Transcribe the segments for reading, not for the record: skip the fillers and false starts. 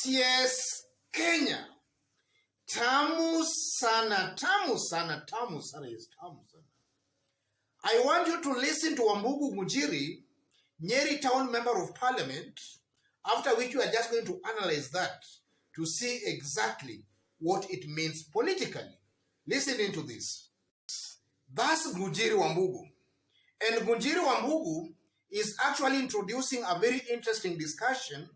Yes, Kenya. Tamu sana, tamu sana, tamu sana, yes, tamu sana. I want you to listen to Wambugu Ngunjiri, Nyeri Town Member of Parliament, after which we are just going to analyze that to see exactly what it means politically. Listen into this. That's Ngunjiri Wambugu. And Ngunjiri Wambugu is actually introducing a very interesting discussion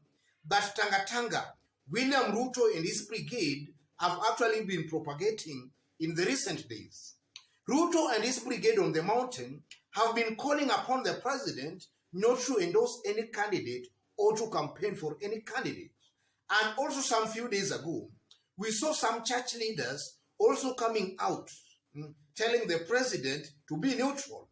that Tanga, William Ruto and his brigade have actually been propagating in the recent days. Ruto and his brigade on the mountain have been calling upon the president not to endorse any candidate or to campaign for any candidate. And also some few days ago, we saw some church leaders also coming out telling the president to be neutral.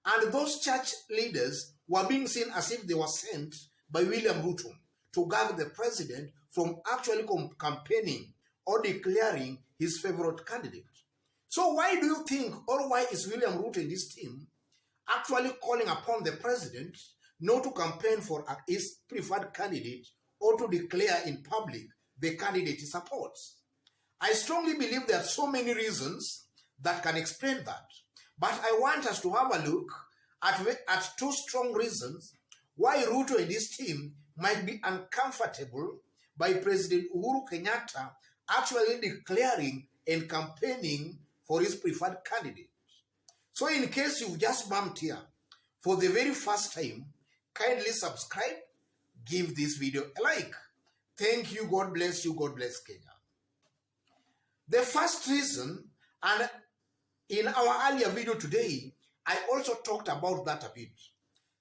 And those church leaders were being seen as if they were sent by William Ruto to gag the president from actually campaigning or declaring his favorite candidate. So why do you think, or why is William Ruto and his team actually calling upon the president not to campaign for his preferred candidate or to declare in public the candidate he supports? I strongly believe there are so many reasons that can explain that. But I want us to have a look at two strong reasons why Ruto and his team might be uncomfortable by President Uhuru Kenyatta actually declaring and campaigning for his preferred candidate. So in case you've just bumped here for the very first time, kindly subscribe, give this video a like. Thank you, God bless you, God bless Kenya. The first reason, and in our earlier video today, I also talked about that a bit.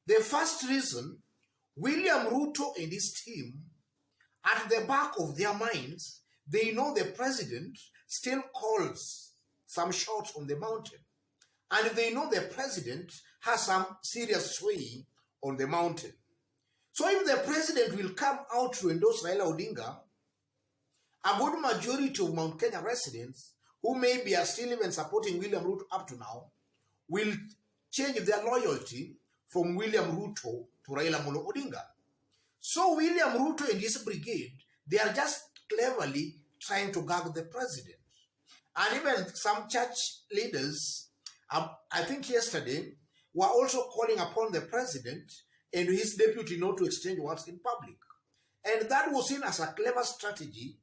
The first reason, William Ruto and his team, at the back of their minds, they know the president still calls some shots on the mountain. And they know the president has some serious sway on the mountain. So if the president will come out to endorse Raila Odinga, a good majority of Mount Kenya residents, who maybe are still even supporting William Ruto up to now, will change their loyalty from William Ruto to Raila Amolo Odinga. So William Ruto and his brigade, they are just cleverly trying to gag the president. And even some church leaders, I think yesterday, were also calling upon the president and his deputy not to exchange words in public. And that was seen as a clever strategy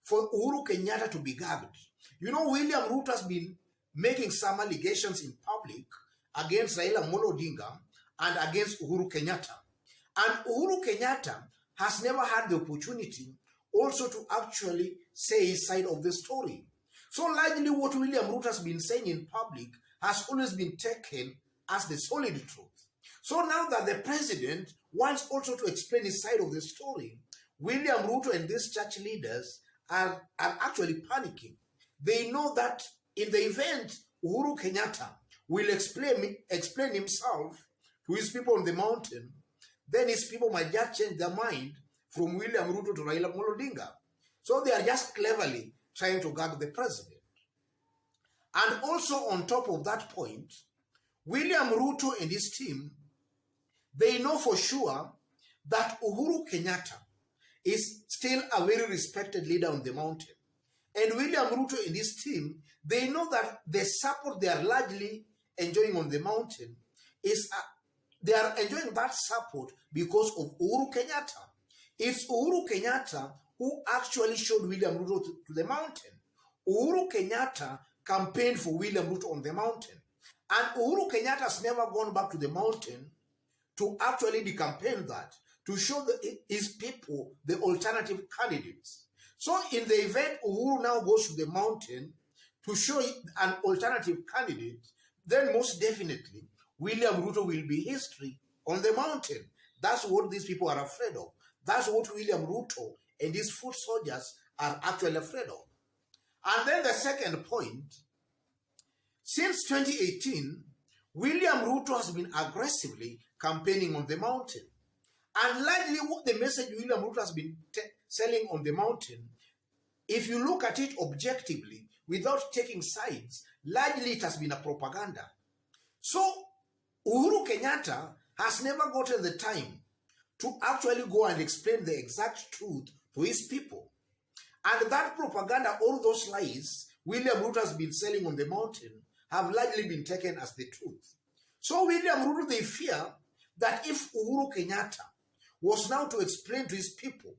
for Uhuru Kenyatta to be gagged. You know, William Ruto has been making some allegations in public against Raila Amolo Odinga and against Uhuru Kenyatta. And Uhuru Kenyatta has never had the opportunity also to actually say his side of the story. So largely what William Ruto has been saying in public has always been taken as the solid truth. So now that the president wants also to explain his side of the story, William Ruto and these church leaders are actually panicking. They know that in the event Uhuru Kenyatta will explain himself to his people on the mountain, then his people might just change their mind from William Ruto to Raila Amolo Odinga. So they are just cleverly trying to gag the president. And also on top of that point, William Ruto and his team, they know for sure that Uhuru Kenyatta is still a very respected leader on the mountain. And William Ruto and his team, they know that the support they are largely enjoying on the mountain is, they are enjoying that support because of Uhuru Kenyatta. It's Uhuru Kenyatta who actually showed William Ruto to the mountain. Uhuru Kenyatta campaigned for William Ruto on the mountain. And Uhuru Kenyatta has never gone back to the mountain to actually decampaign that, to show his people the alternative candidates. So in the event Uhuru now goes to the mountain to show an alternative candidate, then most definitely William Ruto will be history on the mountain. That's what these people are afraid of. That's what William Ruto and his foot soldiers are actually afraid of. And then the second point, since 2018, William Ruto has been aggressively campaigning on the mountain. And largely what the message William Ruto has been selling on the mountain, if you look at it objectively, without taking sides, largely it has been a propaganda. So Uhuru Kenyatta has never gotten the time to actually go and explain the exact truth to his people. And that propaganda, all those lies William Ruto has been selling on the mountain have largely been taken as the truth. So William Ruto, they fear that if Uhuru Kenyatta was now to explain to his people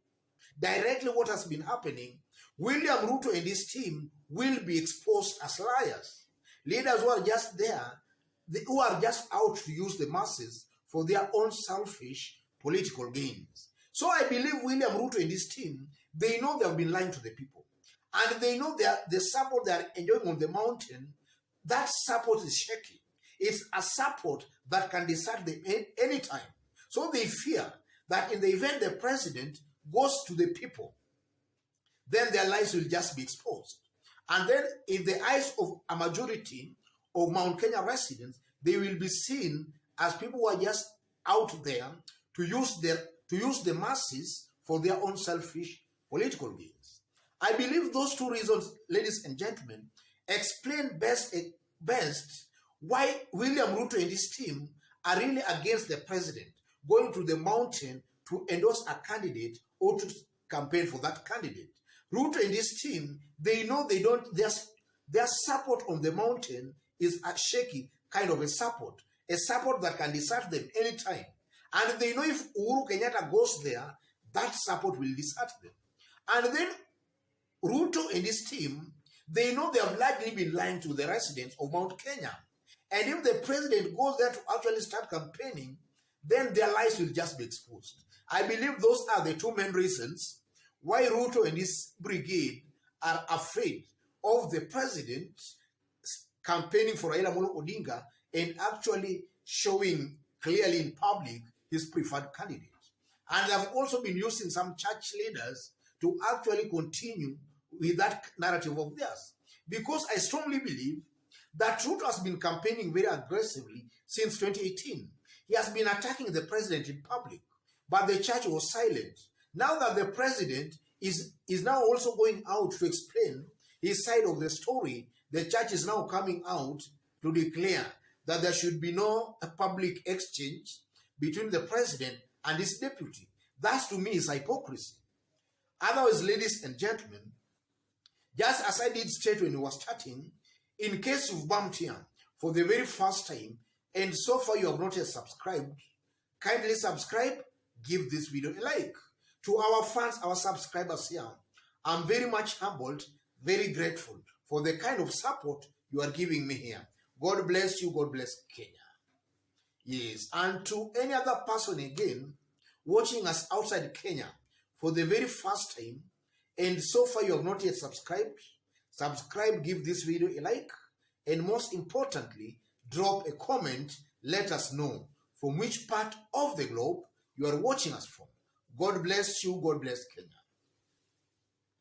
directly what has been happening, William Ruto and his team will be exposed as liars. Leaders who are just there, who are just out to use the masses for their own selfish political gains. So I believe William Ruto and his team, they know they have been lying to the people. And they know the support they are enjoying on the mountain, that support is shaky. It's a support that can desert them anytime. So they fear that in the event the president goes to the people, then their lives will just be exposed. And then in the eyes of a majority of Mount Kenya residents, they will be seen as people who are just out there to use the masses for their own selfish political gains. I believe those two reasons, ladies and gentlemen, explain best why William Ruto and his team are really against the president going to the mountain to endorse a candidate or to campaign for that candidate. Ruto and his team, they know their support on the mountain is a shaky kind of a support that can desert them anytime. And they know if Uhuru Kenyatta goes there, that support will desert them. And then Ruto and his team, they know they have largely been lying to the residents of Mount Kenya. And if the president goes there to actually start campaigning, then their lies will just be exposed. I believe those are the two main reasons why Ruto and his brigade are afraid of the president campaigning for Raila Amolo Odinga and actually showing clearly in public his preferred candidate. And they have also been using some church leaders to actually continue with that narrative of theirs. Because I strongly believe that Ruto has been campaigning very aggressively since 2018. He has been attacking the president in public, but the church was silent. Now that the president is now also going out to explain his side of the story, the church is now coming out to declare that there should be no public exchange between the president and his deputy. That to me is hypocrisy. Otherwise, ladies and gentlemen, just as I did state when we were starting, in case you've bumped here for the very first time, and so far you have not yet subscribed, kindly subscribe, give this video a like. To our fans, our subscribers here, I'm very much humbled, very grateful for the kind of support you are giving me here. God bless you, God bless Kenya. Yes, and to any other person again, watching us outside Kenya for the very first time, and so far you have not yet subscribed, subscribe, give this video a like, and most importantly, drop a comment, let us know from which part of the globe you are watching us from. God bless you, God bless Kenya.